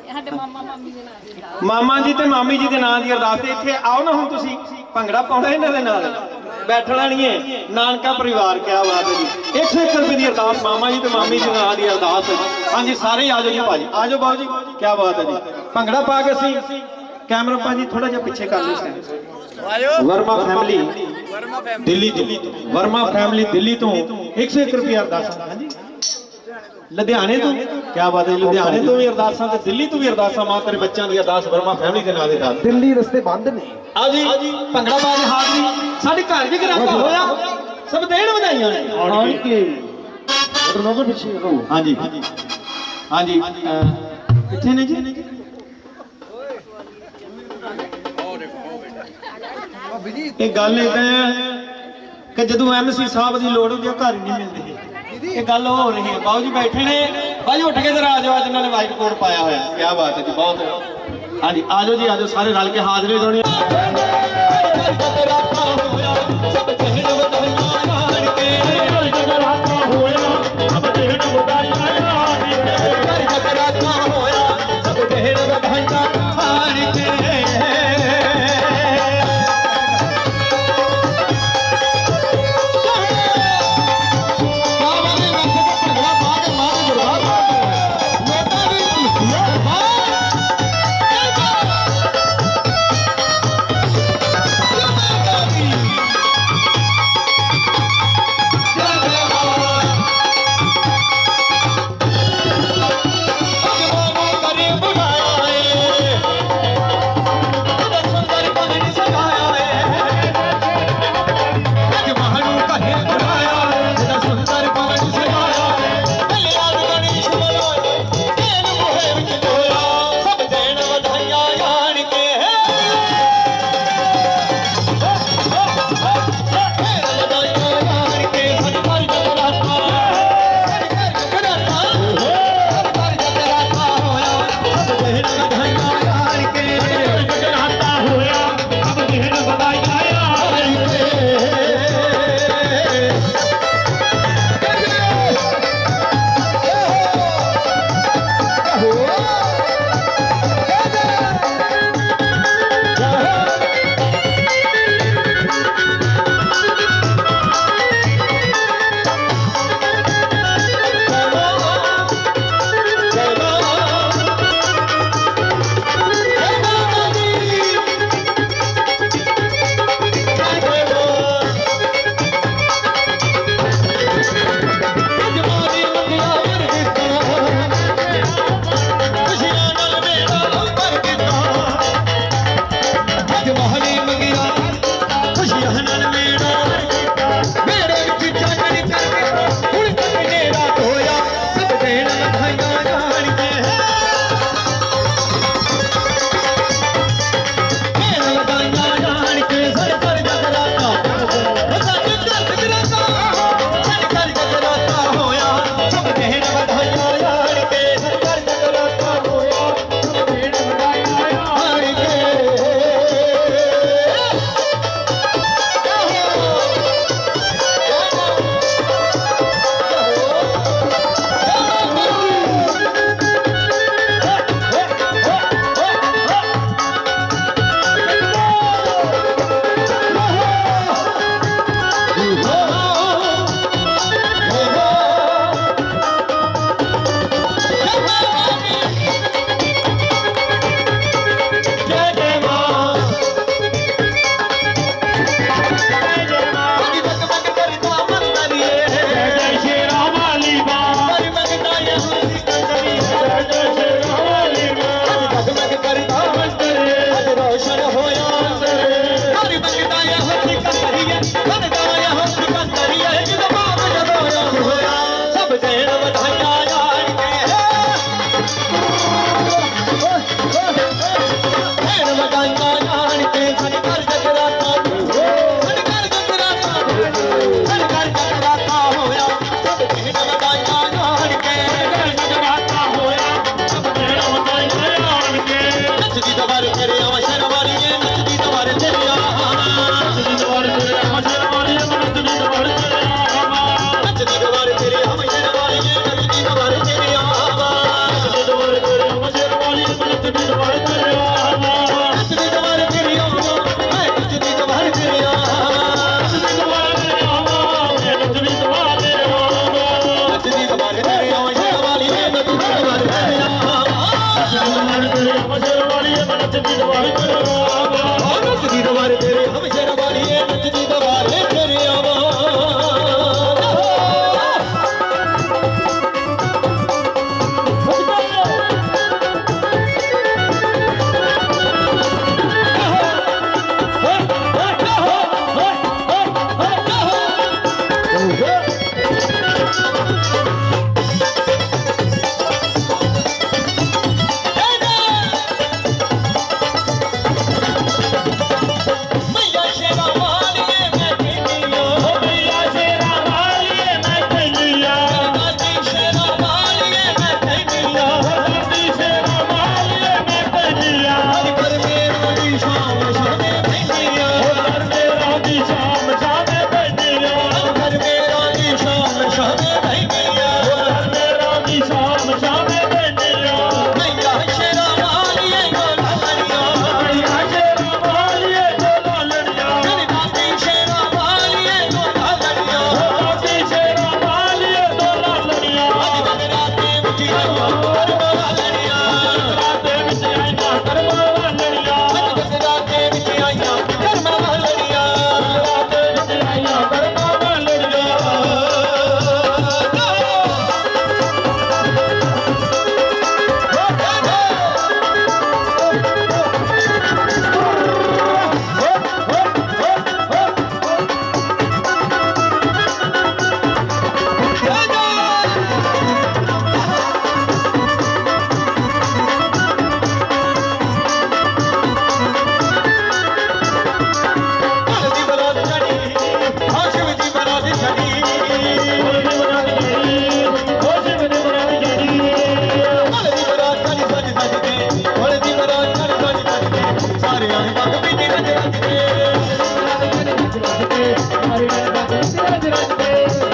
ਸਾਡੇ ਮਾਮਾ ਮਾਮੀ ਦੇ ਨਾਲ ਦੀ ਮਾਮਾ ਜੀ ਤੇ ਮਾਮੀ ਜੀ ਦੇ ਨਾਂ ਦੀ ਅਰਦਾਸ ਤੇ ਇੱਥੇ ਆਓ ਨਾ ਹੁਣ ਤੁਸੀਂ ਭੰਗੜਾ ਪਾਉਣਾ ਇਹਨਾਂ ਦੇ ਨਾਲ, ਬੈਠਣਾ ਨਹੀਂ ਹੈ। ਨਾਨਕਾ ਪਰਿਵਾਰ, ਕਿਆ ਬਾਤ ਹੈ ਜੀ। 101 ਰੁਪਏ ਦੀ ਅਰਦਾਸ ਮਾਮਾ ਜੀ ਤੇ ਮਾਮੀ ਜੀ ਦੇ ਨਾਂ ਦੀ ਅਰਦਾਸ ਹੈ। ਹਾਂਜੀ ਸਾਰੇ ਆ ਜਾਓ ਜੀ ਭਾਜੀ, ਆ ਜਾਓ ਬਾਊ ਜੀ, ਕਿਆ ਬਾਤ ਹੈ ਜੀ। ਭੰਗੜਾ ਪਾ ਕੇ ਅਸੀਂ ਕੈਮਰਾ ਭਾਜੀ ਥੋੜਾ ਜਿਹਾ ਪਿੱਛੇ ਕਰ ਲਿਓ। ਵਰਮਾ ਫੈਮਿਲੀ ਦਿੱਲੀ ਤੋਂ, ਵਰਮਾ ਫੈਮਿਲੀ ਦਿੱਲੀ ਤੋਂ 101 ਰੁਪਏ ਅਰਦਾਸ। ਹਾਂਜੀ ਲੁਧਿਆਣੇ ਤੋਂ, ਕਿਆ ਬਾਤ ਹੈ। ਲੁਧਿਆਣੇ ਤੋਂ ਵੀ ਅਰਦਾਸਾਂ ਤੇ ਦਿੱਲੀ ਤੋਂ ਵੀ ਅਰਦਾਸਾਂ। ਮਾਂ ਤੇਰੇ ਬੱਚਿਆਂ ਦੀ ਅਰਦਾਸ ਵਰਮਾ ਫੈਮਿਲੀ ਦੇ ਨਾਂ ਦੇ ਨਾਲ। ਦਿੱਲੀ ਰਸਤੇ ਬੰਦ ਨੇ। ਆ ਜੀ ਭੰਗੜਾ ਪਾ ਕੇ ਹਾਜ਼ਰੀ, ਸਾਡੇ ਘਰ ਵੀ ਗਰਾਕਾ ਹੋਇਆ, ਸਭ ਦੇਣ ਵਧਾਈਆਂ ਨੇ। ਆਣ ਕੇ ਰੋਗੇ ਪਿੱਛੇ ਰਹੋ। ਹਾਂਜੀ ਹਾਂਜੀ, ਕਿੱਥੇ ਨੇ ਜੀ? ਇਹ ਗੱਲ ਏਦਾਂ ਹੈ ਕਿ ਜਦੋਂ ਐਮਸੀ ਸਾਹਿਬ ਦੀ ਲੋੜ ਹੁੰਦੀ ਹੈ ਘਰ ਹੀ ਨਹੀਂ ਮਿਲਦੀ। ਇਹ ਗੱਲ ਹੋ ਰਹੀ ਹੈ। ਬਾਊ ਜੀ ਬੈਠੇ ਨੇ, ਭਾਈ ਉੱਠ ਕੇ ਜਰਾ ਆ ਜਾਓ। ਅੱਜ ਇਹਨਾਂ ਨੇ ਵਾਈਟ ਕੋਟ ਪਾਇਆ ਹੋਇਆ, ਕਿਆ ਬਾਤ ਹੈ ਜੀ, ਬਹੁਤ। ਹਾਂਜੀ ਆ ਜਾਓ ਜੀ, ਆ ਜਾਓ ਸਾਰੇ ਰਲ ਕੇ ਹਾਜ਼ਰੀ ਲਾਉਣੀ।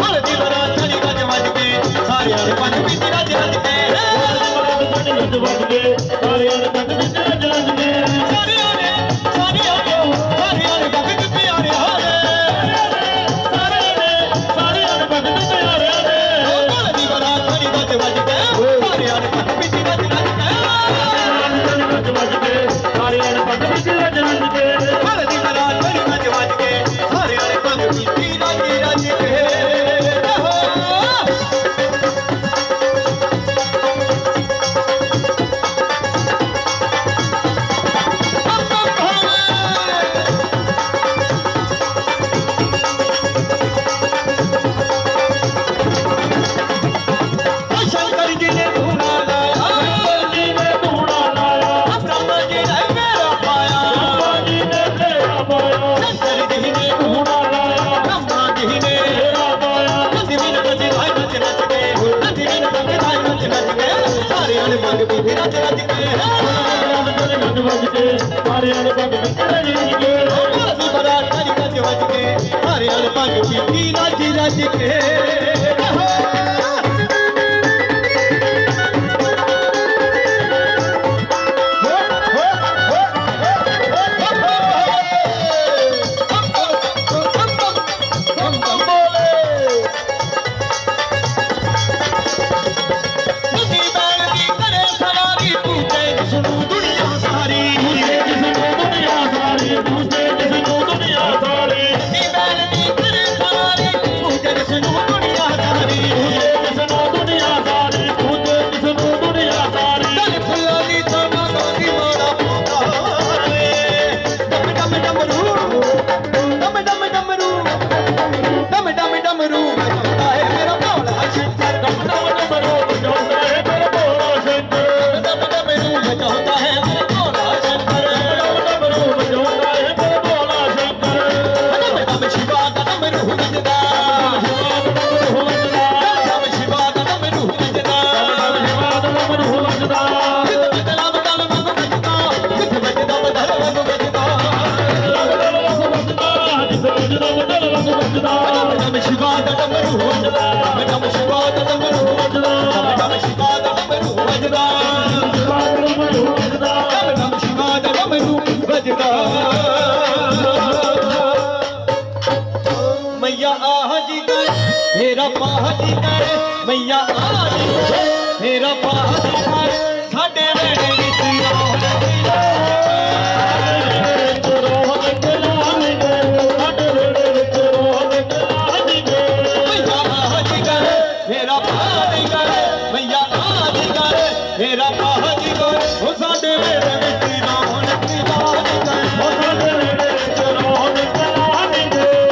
ਹਲਦੀ ਬਰਾਤ ਚੜੀ ਵੱਜ ਵੱਜ ਕੇ ਸਾਰਿਆਂ ਨੇ ਪੰਜ ਪੀਤੀ ਰੱਜ ਰੱਜ ਕੇ ਸਾਰਿਆਂ ਨੇ ਪੰਜ ਪੀਤੀ ਰੱਜ ਰੱਜ ਕੇ ਸਾਰਿਆਂ ਨੇ ਪੰਜ ਪੀਤੀ ਆ ਰਿਹਾ ਹਲਦੀ ਬਰਾਤ ਚੜੀ ਵੱਜ ਵੱਜ ਕੇ ਸਾਰਿਆਂ ਨੇ ਪੰਜ ਪੀਤੀ ਰੱਜ ਰੱਜ ਕੇ ਹਲਦੀ ਬਰਾਤ ਚੜੀ ਵੱਜ ਵੱਜ ਕੇ ਸਾਰਿਆਂ ਨੇ ਪੰਜ ਪੀਤੀ ਰੱਜ ਰੱਜ ਕੇ शंकर जी ने धूना लाया ब्रह्मा जी ने मेरा पाया शंकर जी ने धूना लाया ब्रह्मा जी ने नंदी बिन बजदाई नच नच के नंदी बिन बजदाई नच नच के सारियां ने मंग पीती रज रज के हलदी बरात चढ़ी रज रज के सारियां ने मंग पीती रज रज के मैया आजी कर मेरा पाजी कर मैया आजी कर मेरा पाजी कर साडे वेड़े विच मैया आजी कर मेरा पाजी कर मैया आजी कर मेरा पाजी कर ओ साडे वेड़े विच रौनक बाजी कर ओ साडे वेड़े विच रौनक बाजी कर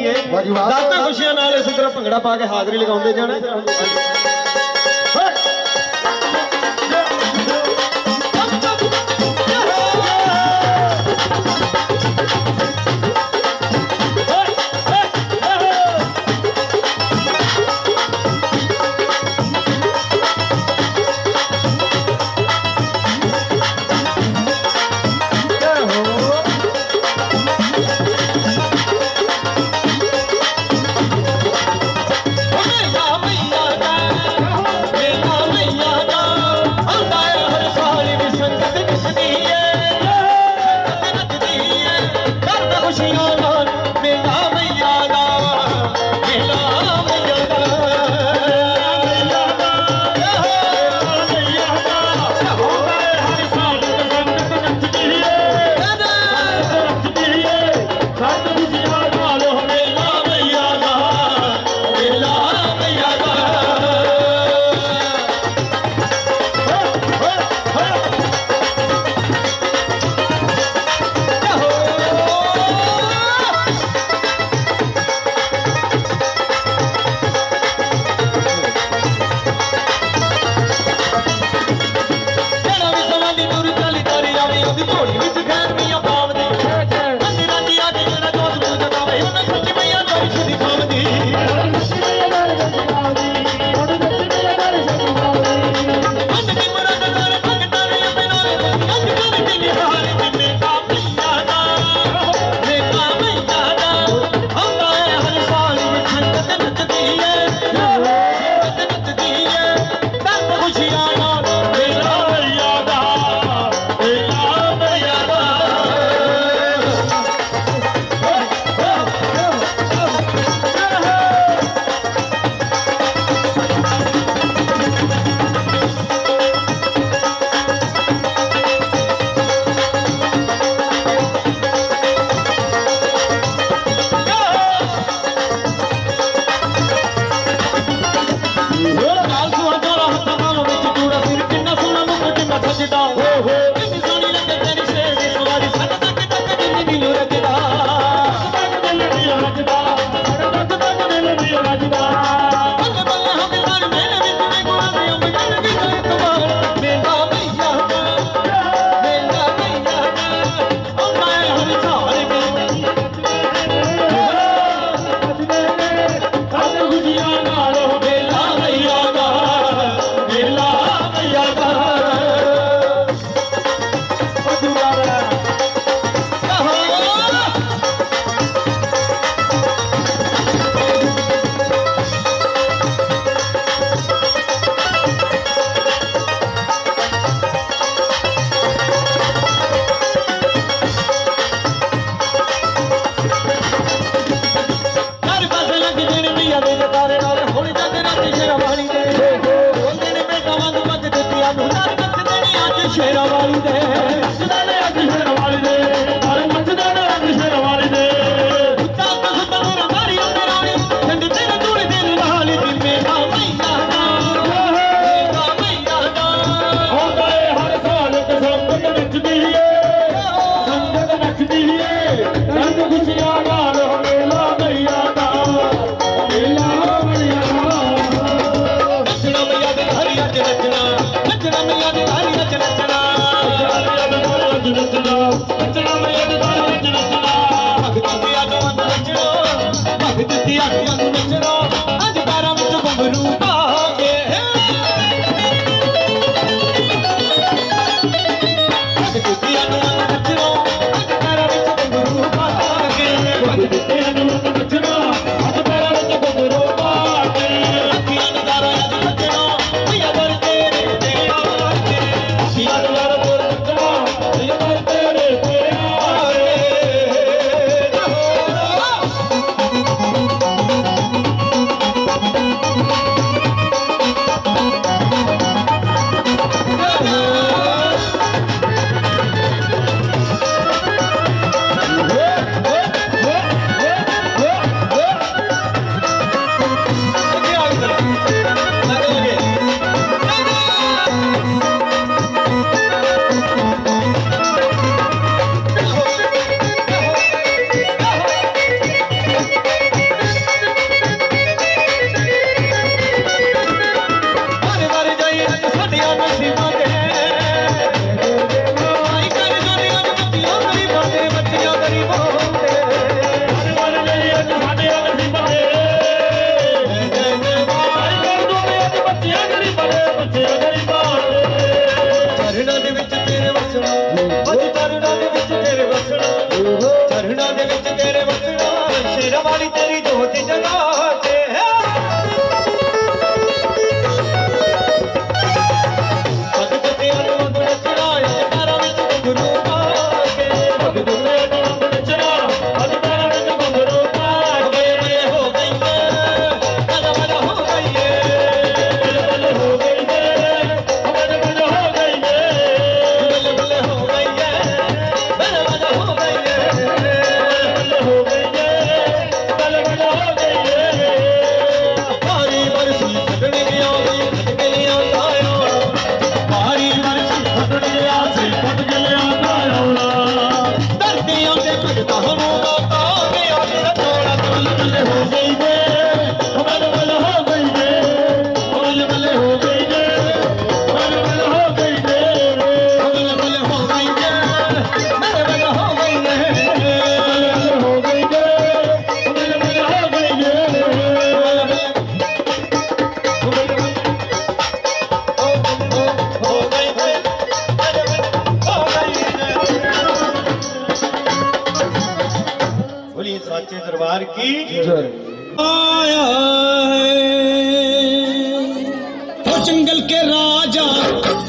ਕਰੀਏ ਵਾਹ ਜੀ ਵਾਹ। ਦਾਤਾਂ ਖੁਸ਼ੀਆਂ ਨਾਲ ਇਸੇ ਤਰ੍ਹਾਂ ਭੰਗੜਾ ਪਾ ਕੇ ਹਾਜ਼ਰੀ ਲਗਾਉਂਦੇ ਜਾਣਾ ਤੇਰੇ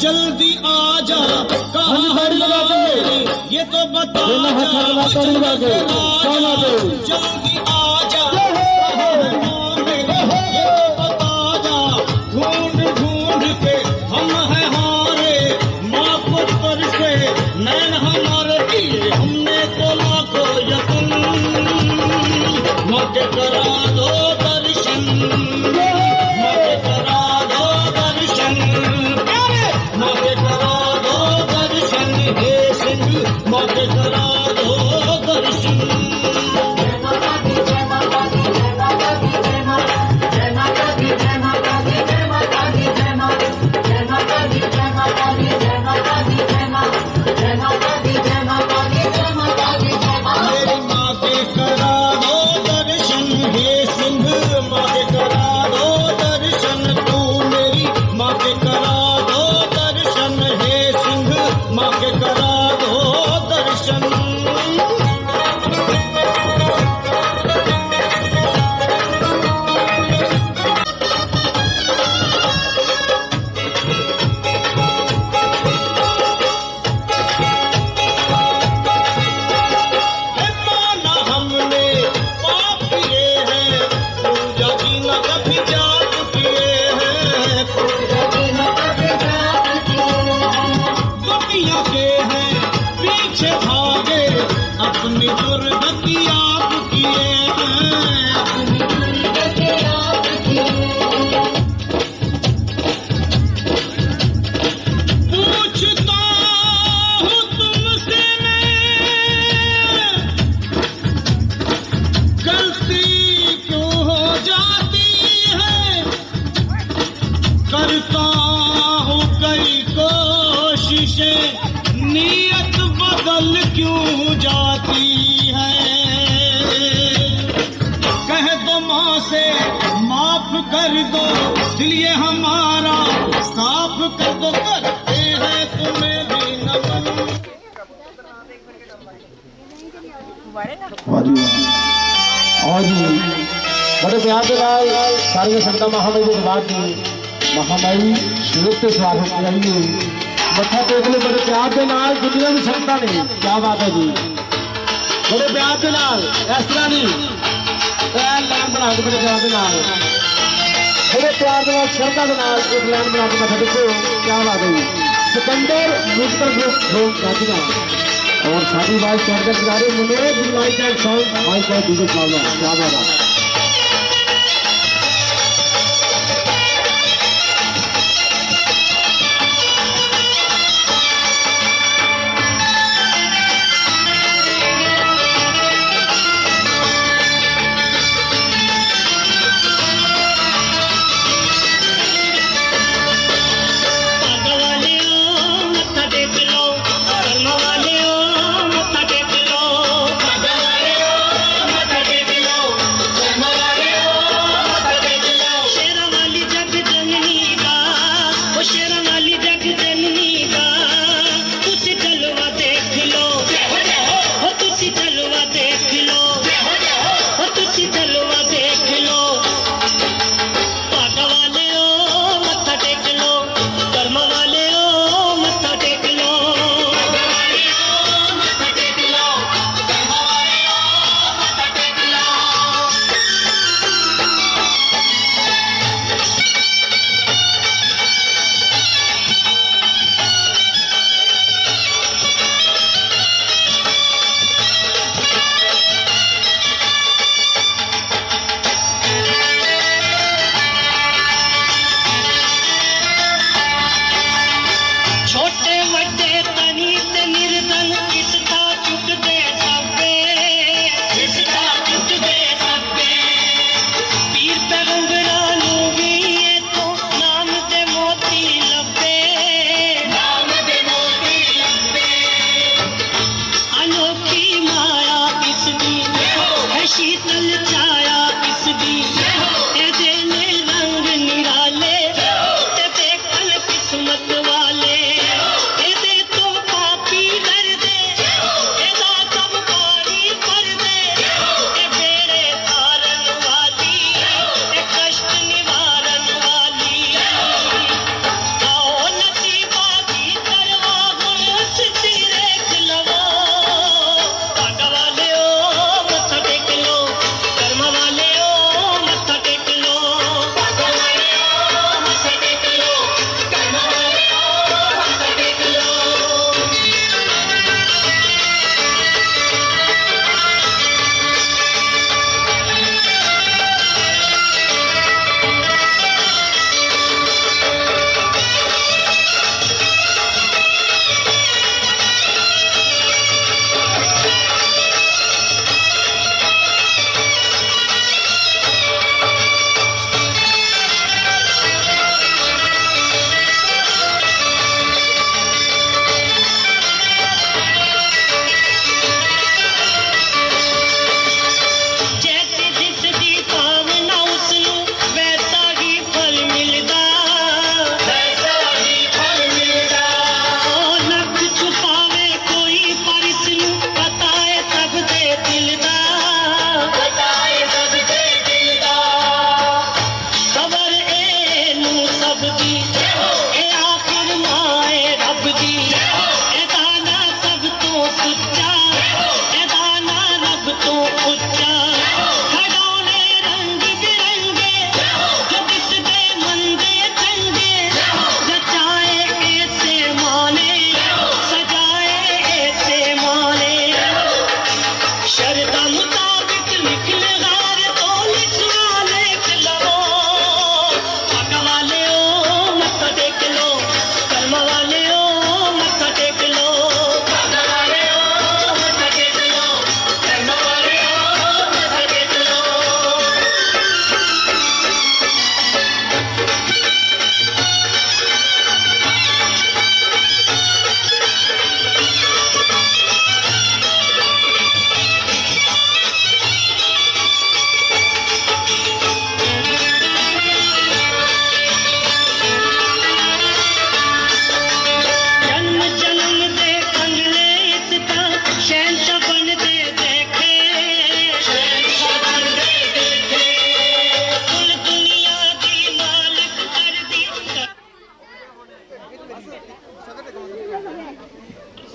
जल्दी आ जा कहाँ ताड़ी लगा के ये तो बता दोनों हाथ लगा ताड़ी लगा के चला दो जल्दी आ जा ये तो बता जा ढूंढ ढूंढ के हम हैं हारे माँ पुत्र से नैन हमारे दिए हमने तो लाखों यतन मत करा दो दर्शन मत करा दो दर्शन मत करा दो दर्शन हे सिंह मत करा दो दर्शन मेरी माँ के करा दो दर्शन हे सिंह माँ के करा दो दर्शन तू मेरी माँ के करा दो दर्शन हे सिंह माँ के करा दो दर्शन माना हमने पाप किए हैं पूजा की न कभी जाप किए हैं दुनिया के हैं पीछे भागे अपनी दुर्गति आप किए हैं पूछता हूँ तुमसे मैं गलती क्यों हो जाती है करता हूँ कई कोशिशें नीयत बदल क्यों जाती है कह दो माँ से माफ कर दो दिल ये हमारा साफ कर दो करते हैं तुम्हें भी नमन और बड़े प्यार के नाल सारी संगत महामाई के बाद महामाई शिव से स्वागत कराइए मत्था टेक लो बड़े प्यार के नाल दुनिया की संगत ने क्या बात है जी बड़े प्यार के नाल इस तरह नहीं लाइन बना के बड़े प्यार के नाल बड़े प्यार के नाल श्रद्धा के नाल एक लाइन बना के मत्था टेको क्या बात है जी सिकंदर म्यूजिकल ग्रुप गाजीना और साथी भाई चढ़कर किनारे मनोज लाइट एंड साउंड भाई का डीजे प्लाजा क्या बात है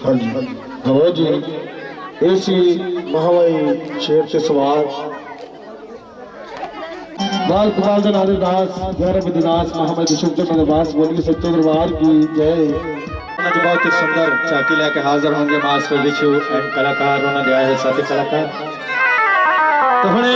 हाँ जी हाँ जी ऐसी महावाई शेर से सवार बाल कुमार जन आदिदास गौरव विदिदास महामय शुभ नवास बोलिए सच्चे दरबार की जय। आज बहुत ही सुंदर चाकी लेके हाजिर होंगे मास्टर विशु एंड कलाकार उन्होंने आए साथी कलाकार तो हुणे